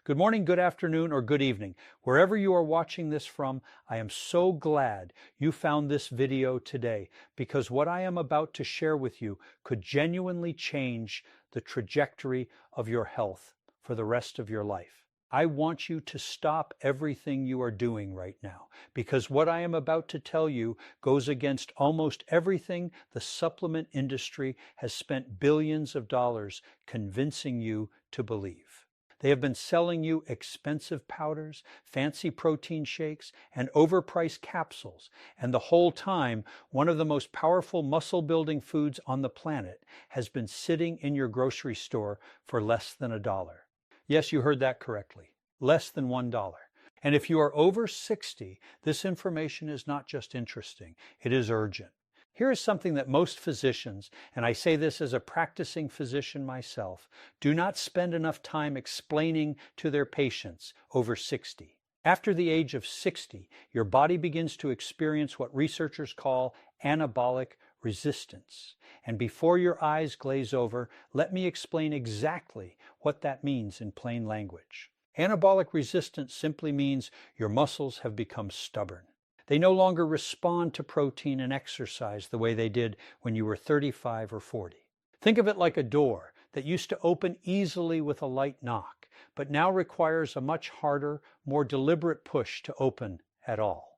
Good morning, good afternoon, or good evening. Wherever you are watching this from, I am so glad you found this video today because what I am about to share with you could genuinely change the trajectory of your health for the rest of your life. I want you to stop everything you are doing right now because what I am about to tell you goes against almost everything the supplement industry has spent billions of dollars convincing you to believe. They have been selling you expensive powders, fancy protein shakes, and overpriced capsules. And the whole time, one of the most powerful muscle-building foods on the planet has been sitting in your grocery store for less than $1. Yes, you heard that correctly. Less than $1. And if you are over 60, this information is not just interesting, it is urgent. Here is something that most physicians, and I say this as a practicing physician myself, do not spend enough time explaining to their patients over 60. After the age of 60, your body begins to experience what researchers call anabolic resistance. And before your eyes glaze over, let me explain exactly what that means in plain language. Anabolic resistance simply means your muscles have become stubborn. They no longer respond to protein and exercise the way they did when you were 35 or 40. Think of it like a door that used to open easily with a light knock, but now requires a much harder, more deliberate push to open at all.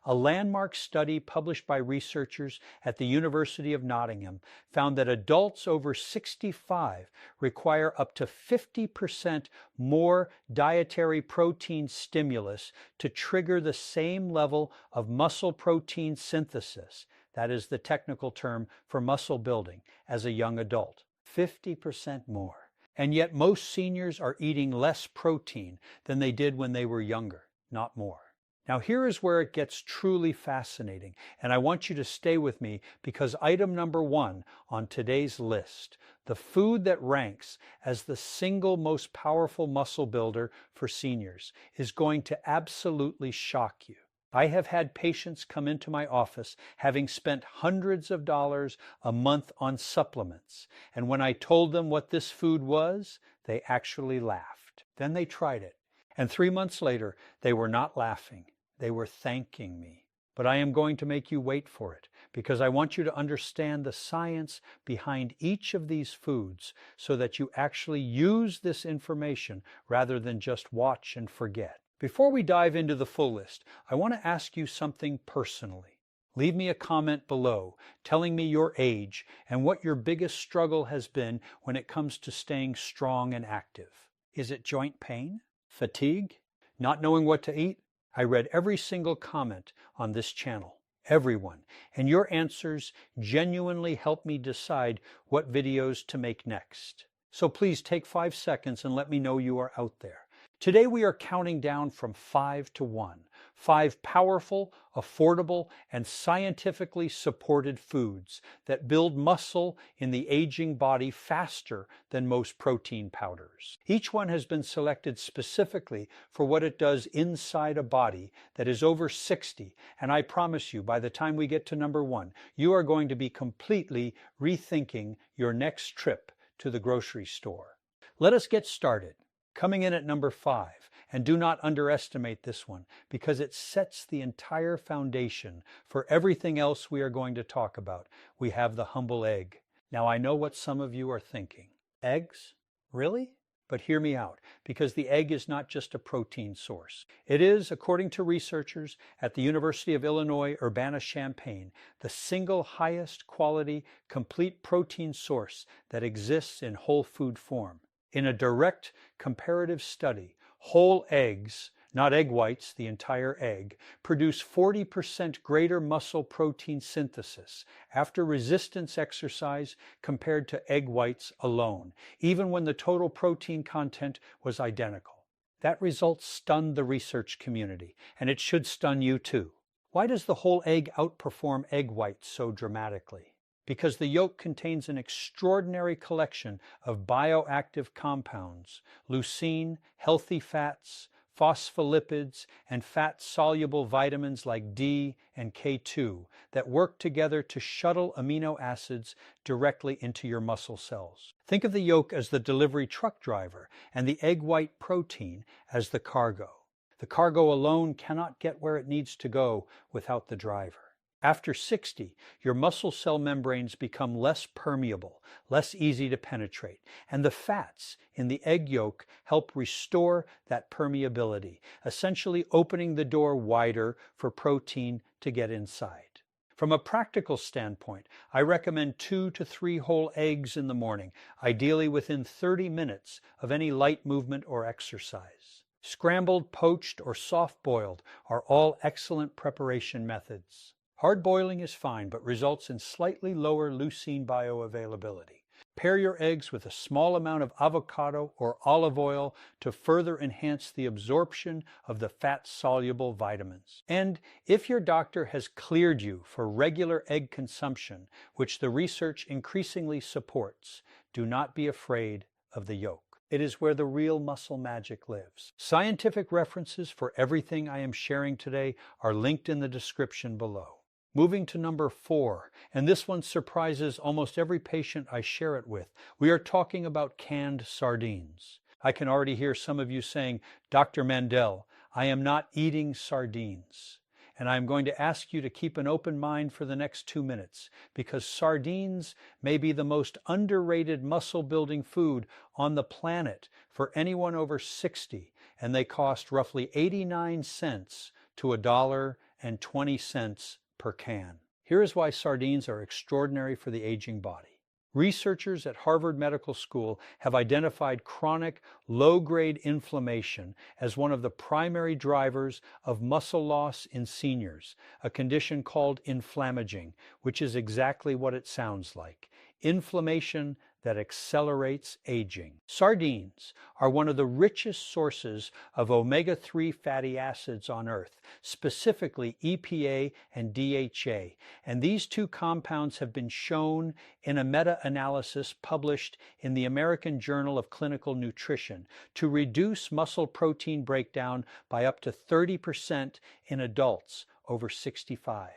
A landmark study published by researchers at the University of Nottingham found that adults over 65 require up to 50% more dietary protein stimulus to trigger the same level of muscle protein synthesis, that is the technical term for muscle building, as a young adult. 50% more. And yet most seniors are eating less protein than they did when they were younger, not more. Now here is where it gets truly fascinating, and I want you to stay with me because item number 1 on today's list, the food that ranks as the single most powerful muscle builder for seniors, is going to absolutely shock you. I have had patients come into my office having spent hundreds of dollars a month on supplements, and when I told them what this food was, they actually laughed. Then they tried it, and 3 months later, they were not laughing. They were thanking me. But I am going to make you wait for it because I want you to understand the science behind each of these foods so that you actually use this information rather than just watch and forget. Before we dive into the full list, I want to ask you something personally. Leave me a comment below telling me your age and what your biggest struggle has been when it comes to staying strong and active. Is it joint pain? Fatigue? Not knowing what to eat? I read every single comment on this channel, everyone, and your answers genuinely help me decide what videos to make next. So please take 5 seconds and let me know you are out there. Today we are counting down from 5 to 1. 5 powerful, affordable, and scientifically supported foods that build muscle in the aging body faster than most protein powders. Each one has been selected specifically for what it does inside a body that is over 60, and I promise you, by the time we get to number 1, you are going to be completely rethinking your next trip to the grocery store. Let us get started. Coming in at number 5, and do not underestimate this one because it sets the entire foundation for everything else we are going to talk about. We have the humble egg. Now I know what some of you are thinking. Eggs? Really? But hear me out, because the egg is not just a protein source. It is, according to researchers at the University of Illinois, Urbana-Champaign, the single highest quality, complete protein source that exists in whole food form. In a direct comparative study, whole eggs, not egg whites, the entire egg, produce 40% greater muscle protein synthesis after resistance exercise compared to egg whites alone, even when the total protein content was identical. That result stunned the research community, and it should stun you too. Why does the whole egg outperform egg whites so dramatically? Because the yolk contains an extraordinary collection of bioactive compounds, leucine, healthy fats, phospholipids, and fat-soluble vitamins like D and K2 that work together to shuttle amino acids directly into your muscle cells. Think of the yolk as the delivery truck driver and the egg white protein as the cargo. The cargo alone cannot get where it needs to go without the driver. After 60, your muscle cell membranes become less permeable, less easy to penetrate, and the fats in the egg yolk help restore that permeability, essentially opening the door wider for protein to get inside. From a practical standpoint, I recommend 2 to 3 whole eggs in the morning, ideally within 30 minutes of any light movement or exercise. Scrambled, poached, or soft-boiled are all excellent preparation methods. Hard boiling is fine, but results in slightly lower leucine bioavailability. Pair your eggs with a small amount of avocado or olive oil to further enhance the absorption of the fat-soluble vitamins. And if your doctor has cleared you for regular egg consumption, which the research increasingly supports, do not be afraid of the yolk. It is where the real muscle magic lives. Scientific references for everything I am sharing today are linked in the description below. Moving to number 4, and this one surprises almost every patient I share it with. We are talking about canned sardines. I can already hear some of you saying, Dr. Mandell, I am not eating sardines. And I'm going to ask you to keep an open mind for the next 2 minutes, because sardines may be the most underrated muscle-building food on the planet for anyone over 60, and they cost roughly 89 cents to $1.20 per can. Here is why sardines are extraordinary for the aging body. Researchers at Harvard Medical School have identified chronic, low-grade inflammation as one of the primary drivers of muscle loss in seniors, a condition called inflammaging, which is exactly what it sounds like. Inflammation that accelerates aging. Sardines are one of the richest sources of omega-3 fatty acids on Earth, specifically EPA and DHA, and these two compounds have been shown in a meta-analysis published in the American Journal of Clinical Nutrition to reduce muscle protein breakdown by up to 30% in adults over 65.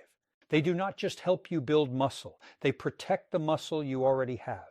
They do not just help you build muscle, they protect the muscle you already have.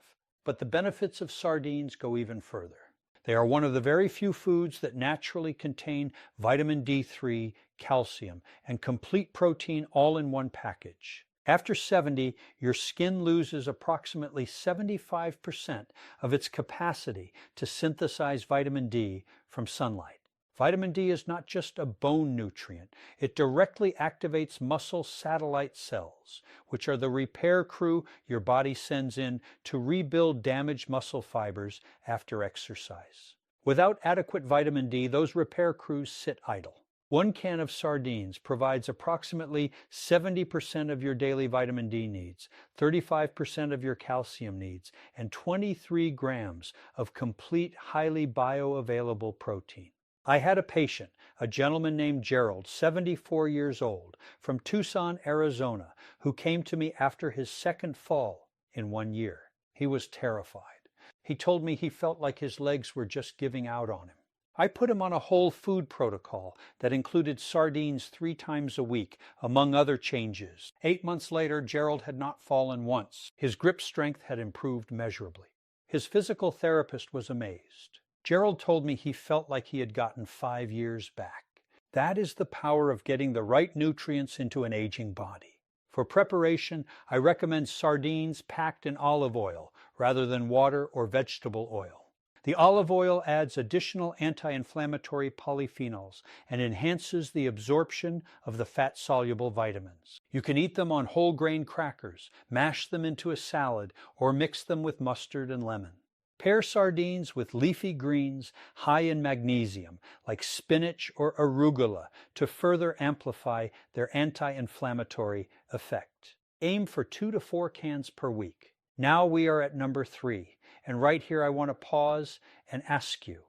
But the benefits of sardines go even further. They are one of the very few foods that naturally contain vitamin D3, calcium, and complete protein all in one package. After 70, your skin loses approximately 75% of its capacity to synthesize vitamin D from sunlight. Vitamin D is not just a bone nutrient. It directly activates muscle satellite cells, which are the repair crew your body sends in to rebuild damaged muscle fibers after exercise. Without adequate vitamin D, those repair crews sit idle. 1 can of sardines provides approximately 70% of your daily vitamin D needs, 35% of your calcium needs, and 23 grams of complete, highly bioavailable protein. I had a patient, a gentleman named Gerald, 74 years old, from Tucson, Arizona, who came to me after his second fall in 1 year. He was terrified. He told me he felt like his legs were just giving out on him. I put him on a whole food protocol that included sardines 3 times a week, among other changes. 8 months later, Gerald had not fallen once. His grip strength had improved measurably. His physical therapist was amazed. Gerald told me he felt like he had gotten 5 years back. That is the power of getting the right nutrients into an aging body. For preparation, I recommend sardines packed in olive oil rather than water or vegetable oil. The olive oil adds additional anti-inflammatory polyphenols and enhances the absorption of the fat-soluble vitamins. You can eat them on whole grain crackers, mash them into a salad, or mix them with mustard and lemon. Pair sardines with leafy greens high in magnesium, like spinach or arugula, to further amplify their anti-inflammatory effect. Aim for 2 to 4 cans per week. Now we are at number 3, and right here I want to pause and ask you,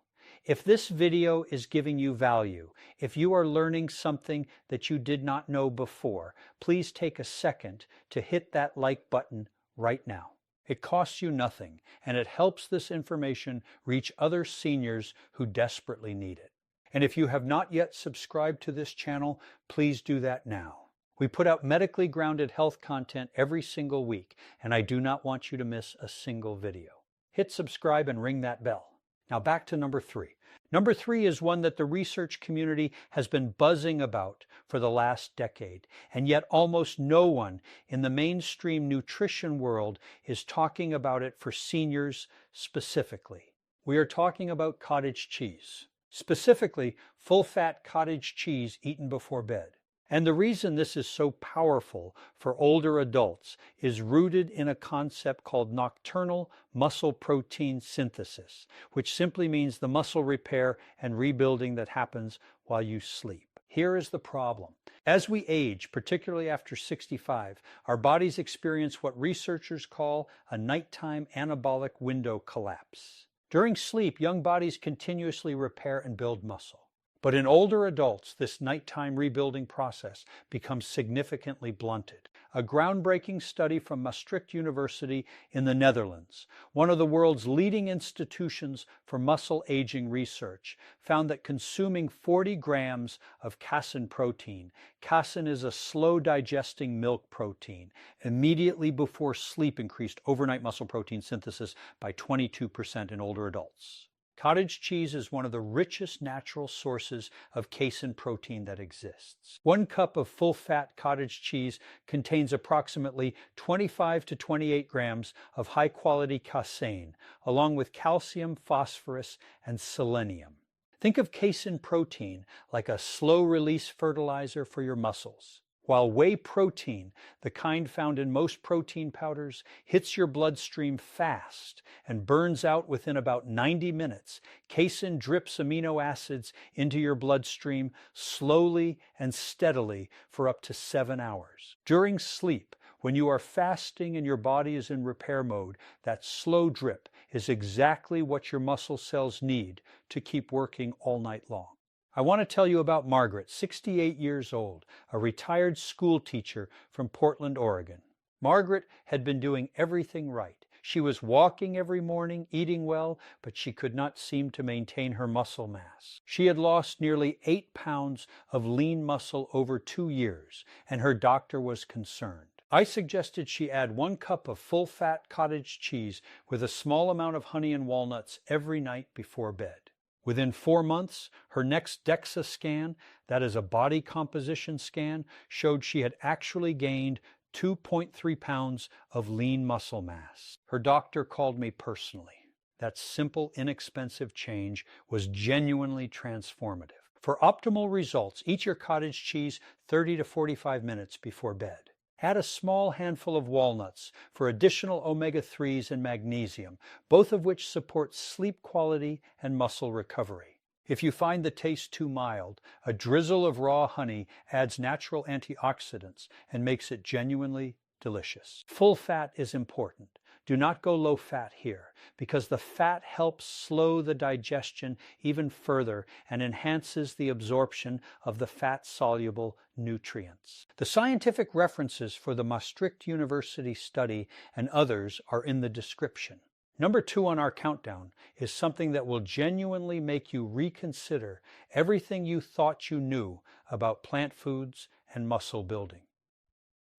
if this video is giving you value, if you are learning something that you did not know before, please take a second to hit that like button right now. It costs you nothing, and it helps this information reach other seniors who desperately need it. And if you have not yet subscribed to this channel, please do that now. We put out medically grounded health content every single week, and I do not want you to miss a single video. Hit subscribe and ring that bell. Now back to number 3. Number 3 is one that the research community has been buzzing about for the last decade, and yet almost no one in the mainstream nutrition world is talking about it for seniors specifically. We are talking about cottage cheese, specifically full-fat cottage cheese eaten before bed. And the reason this is so powerful for older adults is rooted in a concept called nocturnal muscle protein synthesis, which simply means the muscle repair and rebuilding that happens while you sleep. Here is the problem. As we age, particularly after 65, our bodies experience what researchers call a nighttime anabolic window collapse. During sleep, young bodies continuously repair and build muscle. But in older adults, this nighttime rebuilding process becomes significantly blunted. A groundbreaking study from Maastricht University in the Netherlands, one of the world's leading institutions for muscle aging research, found that consuming 40 grams of casein protein, casein is a slow digesting milk protein, immediately before sleep increased overnight muscle protein synthesis by 22% in older adults. Cottage cheese is one of the richest natural sources of casein protein that exists. 1 cup of full-fat cottage cheese contains approximately 25 to 28 grams of high-quality casein, along with calcium, phosphorus, and selenium. Think of casein protein like a slow-release fertilizer for your muscles. While whey protein, the kind found in most protein powders, hits your bloodstream fast and burns out within about 90 minutes, casein drips amino acids into your bloodstream slowly and steadily for up to 7 hours. During sleep, when you are fasting and your body is in repair mode, that slow drip is exactly what your muscle cells need to keep working all night long. I want to tell you about Margaret, 68 years old, a retired school teacher from Portland, Oregon. Margaret had been doing everything right. She was walking every morning, eating well, but she could not seem to maintain her muscle mass. She had lost nearly 8 pounds of lean muscle over 2 years, and her doctor was concerned. I suggested she add 1 cup of full-fat cottage cheese with a small amount of honey and walnuts every night before bed. Within 4 months, her next DEXA scan, that is a body composition scan, showed she had actually gained 2.3 pounds of lean muscle mass. Her doctor called me personally. That simple, inexpensive change was genuinely transformative. For optimal results, eat your cottage cheese 30 to 45 minutes before bed. Add a small handful of walnuts for additional omega-3s and magnesium, both of which support sleep quality and muscle recovery. If you find the taste too mild, a drizzle of raw honey adds natural antioxidants and makes it genuinely delicious. Full fat is important. Do not go low fat here, because the fat helps slow the digestion even further and enhances the absorption of the fat-soluble nutrients. The scientific references for the Maastricht University study and others are in the description. Number 2 on our countdown is something that will genuinely make you reconsider everything you thought you knew about plant foods and muscle building.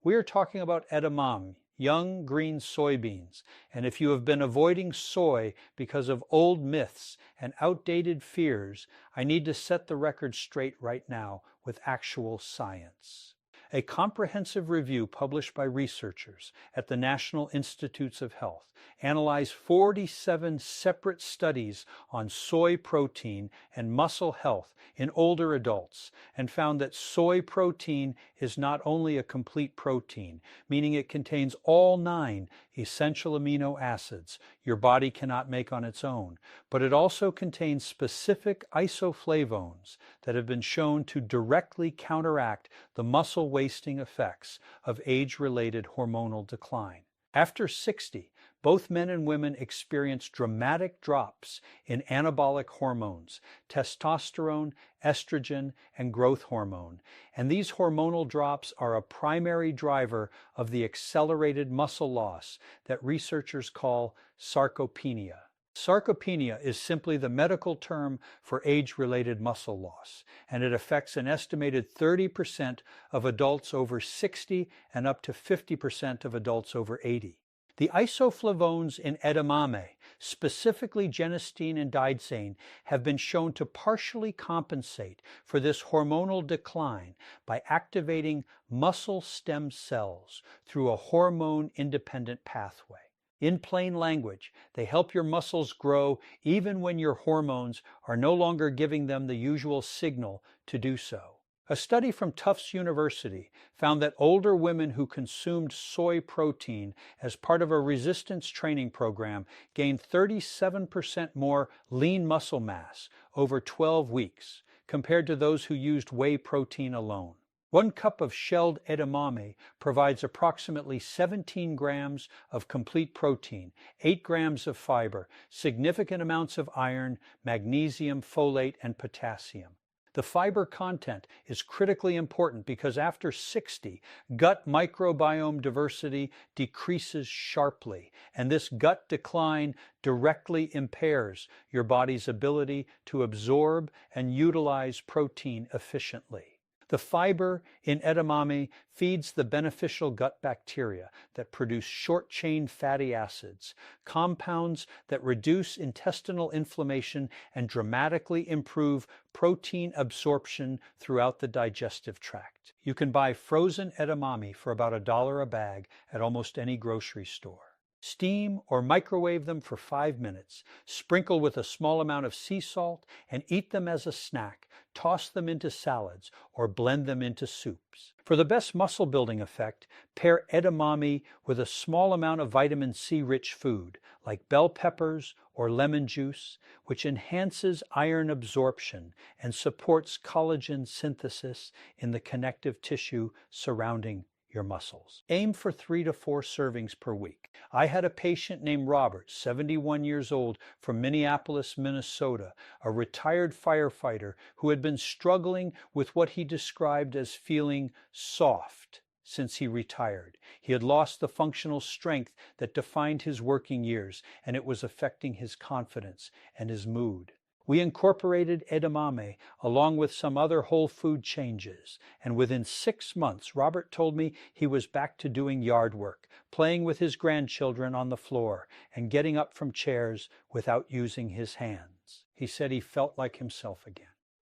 We are talking about edamame, young green soybeans, and if you have been avoiding soy because of old myths and outdated fears, I need to set the record straight right now with actual science. A comprehensive review published by researchers at the National Institutes of Health analyzed 47 separate studies on soy protein and muscle health in older adults and found that soy protein is not only a complete protein, meaning it contains all 9 essential amino acids your body cannot make on its own, but it also contains specific isoflavones that have been shown to directly counteract the muscle wasting effects of age-related hormonal decline. After 60, both men and women experience dramatic drops in anabolic hormones, testosterone, estrogen, and growth hormone, and these hormonal drops are a primary driver of the accelerated muscle loss that researchers call sarcopenia. Sarcopenia is simply the medical term for age-related muscle loss, and it affects an estimated 30% of adults over 60 and up to 50% of adults over 80. The isoflavones in edamame, specifically genistein and didsane, have been shown to partially compensate for this hormonal decline by activating muscle stem cells through a hormone-independent pathway. In plain language, they help your muscles grow even when your hormones are no longer giving them the usual signal to do so. A study from Tufts University found that older women who consumed soy protein as part of a resistance training program gained 37% more lean muscle mass over 12 weeks compared to those who used whey protein alone. 1 cup of shelled edamame provides approximately 17 grams of complete protein, 8 grams of fiber, significant amounts of iron, magnesium, folate, and potassium. The fiber content is critically important because after 60, gut microbiome diversity decreases sharply, and this gut decline directly impairs your body's ability to absorb and utilize protein efficiently. The fiber in edamame feeds the beneficial gut bacteria that produce short-chain fatty acids, compounds that reduce intestinal inflammation and dramatically improve protein absorption throughout the digestive tract. You can buy frozen edamame for about $1 a bag at almost any grocery store. Steam or microwave them for 5 minutes, sprinkle with a small amount of sea salt, and eat them as a snack. Toss them into salads or blend them into soups. For the best muscle building effect, pair edamame with a small amount of vitamin C-rich food, like bell peppers or lemon juice, which enhances iron absorption and supports collagen synthesis in the connective tissue surrounding your muscles. Aim for 3 to 4 servings per week. I had a patient named Robert, 71 years old, from Minneapolis, Minnesota, a retired firefighter who had been struggling with what he described as feeling soft since he retired. He had lost the functional strength that defined his working years, and it was affecting his confidence and his mood. We incorporated edamame along with some other whole food changes, and within 6 months, Robert told me he was back to doing yard work, playing with his grandchildren on the floor, and getting up from chairs without using his hands. He said he felt like himself again.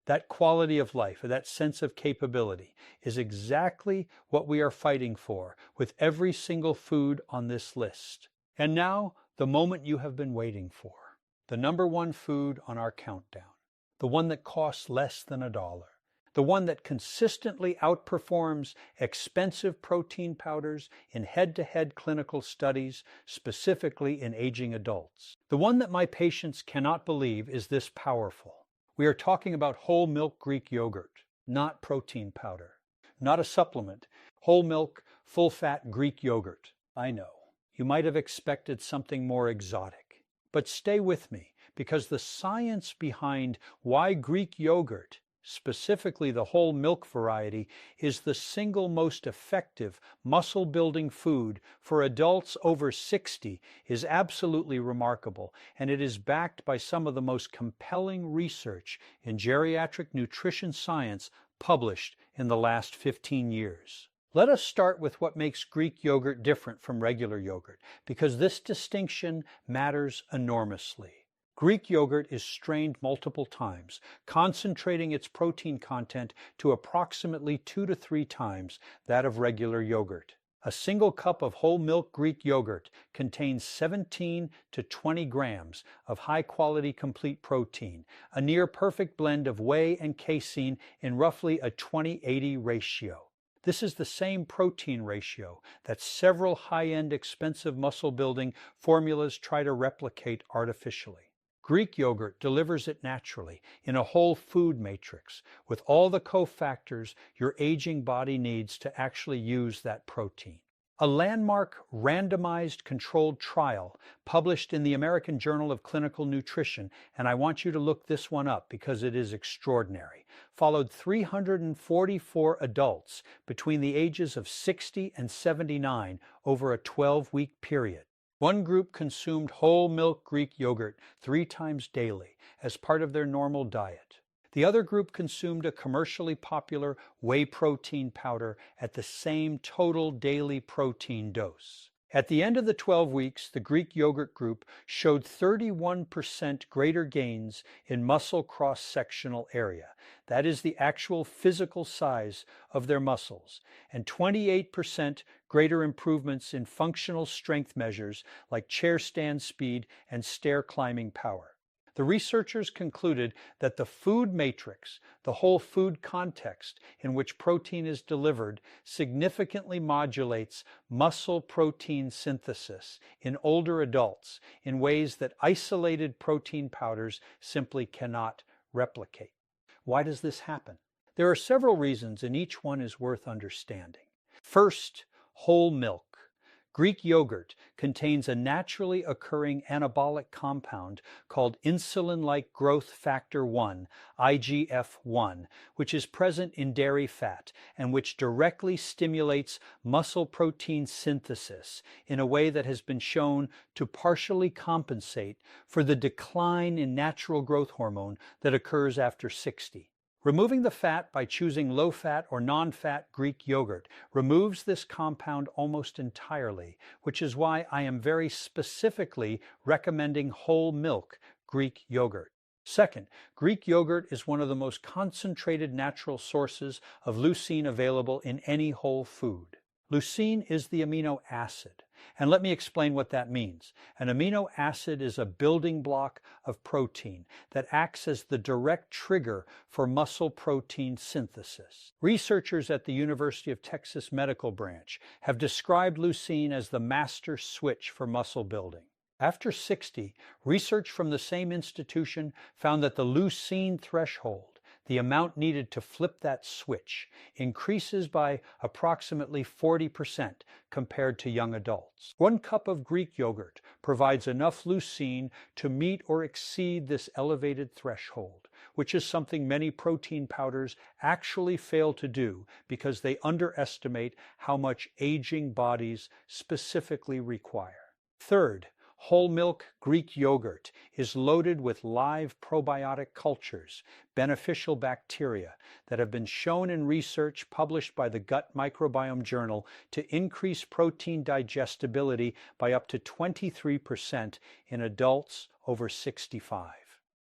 That quality of life, that sense of capability, is exactly what we are fighting for with every single food on this list. And now, the moment you have been waiting for. The number 1 food on our countdown, the one that costs less than $1, the one that consistently outperforms expensive protein powders in head-to-head clinical studies, specifically in aging adults. The one that my patients cannot believe is this powerful. We are talking about whole milk Greek yogurt, not protein powder, not a supplement, whole milk, full-fat Greek yogurt. I know, you might have expected something more exotic. But stay with me, because the science behind why Greek yogurt, specifically the whole milk variety, is the single most effective muscle-building food for adults over 60 is absolutely remarkable, and it is backed by some of the most compelling research in geriatric nutrition science published in the last 15 years. Let us start with what makes Greek yogurt different from regular yogurt, because this distinction matters enormously. Greek yogurt is strained multiple times, concentrating its protein content to approximately 2 to 3 times that of regular yogurt. A single cup of whole milk Greek yogurt contains 17 to 20 grams of high-quality complete protein, a near-perfect blend of whey and casein in roughly a 20-80 ratio. This is the same protein ratio that several high-end expensive muscle-building formulas try to replicate artificially. Greek yogurt delivers it naturally in a whole food matrix with all the cofactors your aging body needs to actually use that protein. A landmark randomized controlled trial published in the American Journal of Clinical Nutrition, and I want you to look this one up because it is extraordinary, followed 344 adults between the ages of 60 and 79 over a 12-week period. One group consumed whole milk Greek yogurt 3 times daily as part of their normal diet. The other group consumed a commercially popular whey protein powder at the same total daily protein dose. At the end of the 12 weeks, the Greek yogurt group showed 31% greater gains in muscle cross-sectional area. That is the actual physical size of their muscles, and 28% greater improvements in functional strength measures like chair stand speed and stair climbing power. The researchers concluded that the food matrix, the whole food context in which protein is delivered, significantly modulates muscle protein synthesis in older adults in ways that isolated protein powders simply cannot replicate. Why does this happen? There are several reasons, and each one is worth understanding. First, whole milk. Greek yogurt contains a naturally occurring anabolic compound called insulin-like growth factor 1, IGF-1, which is present in dairy fat and which directly stimulates muscle protein synthesis in a way that has been shown to partially compensate for the decline in natural growth hormone that occurs after 60. Removing the fat by choosing low-fat or non-fat Greek yogurt removes this compound almost entirely, which is why I am very specifically recommending whole milk Greek yogurt. Second, Greek yogurt is one of the most concentrated natural sources of leucine available in any whole food. Leucine is the amino acid. And let me explain what that means. An amino acid is a building block of protein that acts as the direct trigger for muscle protein synthesis. Researchers at the University of Texas Medical Branch have described leucine as the master switch for muscle building. After 60, research from the same institution found that the leucine threshold, the amount needed to flip that switch, increases by approximately 40% compared to young adults. 1 cup of Greek yogurt provides enough leucine to meet or exceed this elevated threshold, which is something many protein powders actually fail to do because they underestimate how much aging bodies specifically require. Third, whole milk Greek yogurt is loaded with live probiotic cultures, beneficial bacteria, that have been shown in research published by the Gut Microbiome Journal to increase protein digestibility by up to 23% in adults over 65.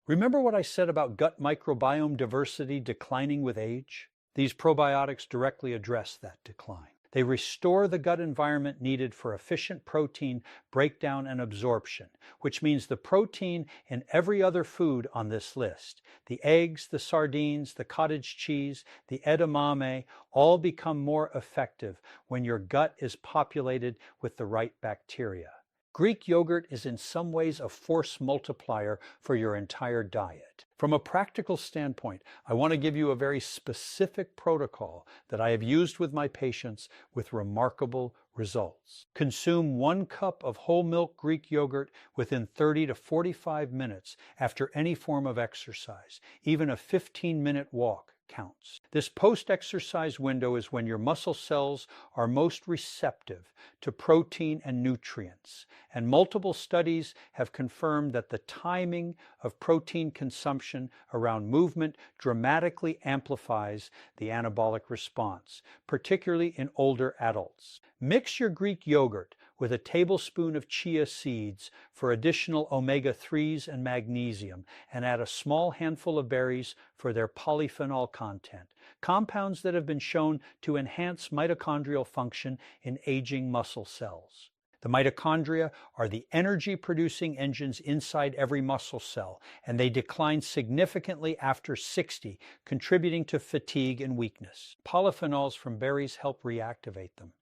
Remember what I said about gut microbiome diversity declining with age? These probiotics directly address that decline. They restore the gut environment needed for efficient protein breakdown and absorption, which means the protein in every other food on this list, the eggs, the sardines, the cottage cheese, the edamame, all become more effective when your gut is populated with the right bacteria. Greek yogurt is in some ways a force multiplier for your entire diet. From a practical standpoint, I want to give you a very specific protocol that I have used with my patients with remarkable results. Consume 1 cup of whole milk Greek yogurt within 30 to 45 minutes after any form of exercise. Even a 15-minute walk counts. This post-exercise window is when your muscle cells are most receptive to protein and nutrients, and multiple studies have confirmed that the timing of protein consumption around movement dramatically amplifies the anabolic response, particularly in older adults. Mix your Greek yogurt with a tablespoon of chia seeds for additional omega-3s and magnesium, and add a small handful of berries for their polyphenol content, compounds that have been shown to enhance mitochondrial function in aging muscle cells. The mitochondria are the energy-producing engines inside every muscle cell, and they decline significantly after 60, contributing to fatigue and weakness. Polyphenols from berries help reactivate them.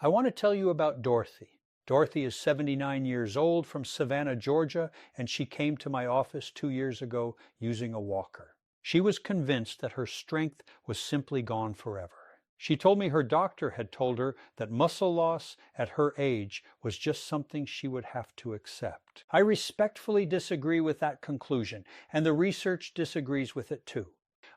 I want to tell you about Dorothy. Dorothy is 79 years old from Savannah, Georgia, and she came to my office 2 years ago using a walker. She was convinced that her strength was simply gone forever. She told me her doctor had told her that muscle loss at her age was just something she would have to accept. I respectfully disagree with that conclusion, and the research disagrees with it too.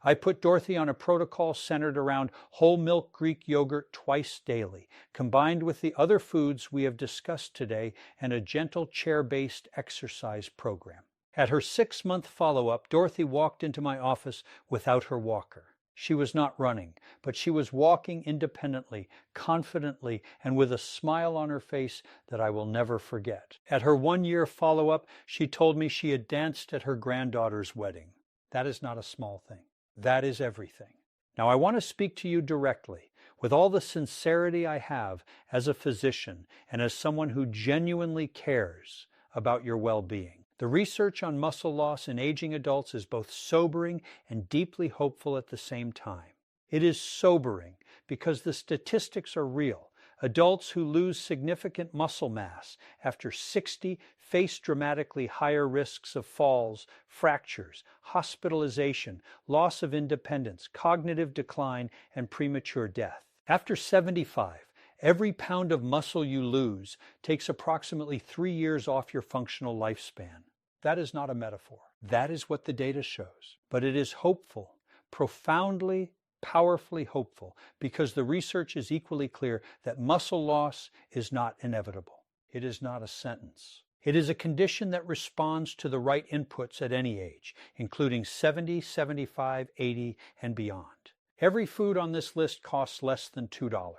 I put Dorothy on a protocol centered around whole milk Greek yogurt twice daily, combined with the other foods we have discussed today and a gentle chair-based exercise program. At her 6-month follow-up, Dorothy walked into my office without her walker. She was not running, but she was walking independently, confidently, and with a smile on her face that I will never forget. At her 1-year follow-up, she told me she had danced at her granddaughter's wedding. That is not a small thing. That is everything. Now I want to speak to you directly, with all the sincerity I have as a physician and as someone who genuinely cares about your well-being. The research on muscle loss in aging adults is both sobering and deeply hopeful at the same time. It is sobering because the statistics are real. Adults who lose significant muscle mass after 60 face dramatically higher risks of falls, fractures, hospitalization, loss of independence, cognitive decline, and premature death. After 75, every pound of muscle you lose takes approximately 3 years off your functional lifespan. That is not a metaphor. That is what the data shows. But it is hopeful, profoundly, powerfully hopeful, because the research is equally clear that muscle loss is not inevitable. It is not a sentence. It is a condition that responds to the right inputs at any age, including 70, 75, 80, and beyond. Every food on this list costs less than $2.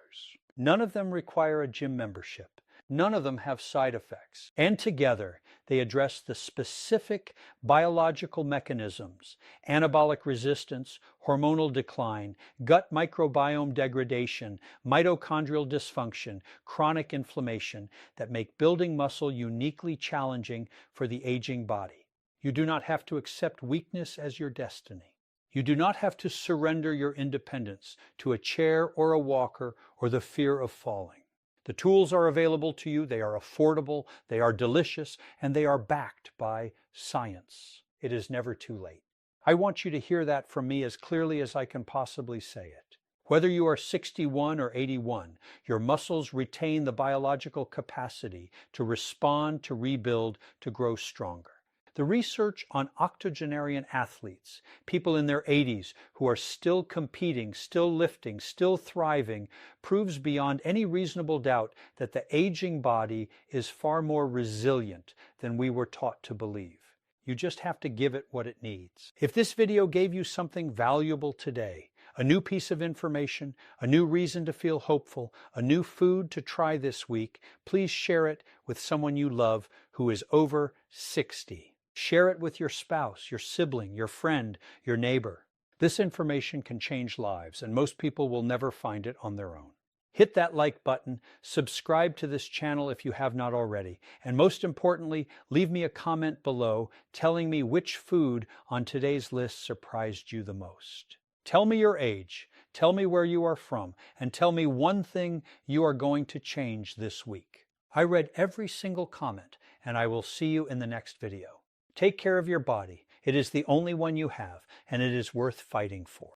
None of them require a gym membership. None of them have side effects. And together, they address the specific biological mechanisms, anabolic resistance, hormonal decline, gut microbiome degradation, mitochondrial dysfunction, chronic inflammation that make building muscle uniquely challenging for the aging body. You do not have to accept weakness as your destiny. You do not have to surrender your independence to a chair or a walker or the fear of falling. The tools are available to you, they are affordable, they are delicious, and they are backed by science. It is never too late. I want you to hear that from me as clearly as I can possibly say it. Whether you are 61 or 81, your muscles retain the biological capacity to respond, to rebuild, to grow stronger. The research on octogenarian athletes, people in their 80s who are still competing, still lifting, still thriving, proves beyond any reasonable doubt that the aging body is far more resilient than we were taught to believe. You just have to give it what it needs. If this video gave you something valuable today, a new piece of information, a new reason to feel hopeful, a new food to try this week, please share it with someone you love who is over 60. Share it with your spouse, your sibling, your friend, your neighbor. This information can change lives, and most people will never find it on their own. Hit that like button, subscribe to this channel if you have not already, and most importantly, leave me a comment below telling me which food on today's list surprised you the most. Tell me your age, tell me where you are from, and tell me one thing you are going to change this week. I read every single comment, and I will see you in the next video. Take care of your body. It is the only one you have, and it is worth fighting for.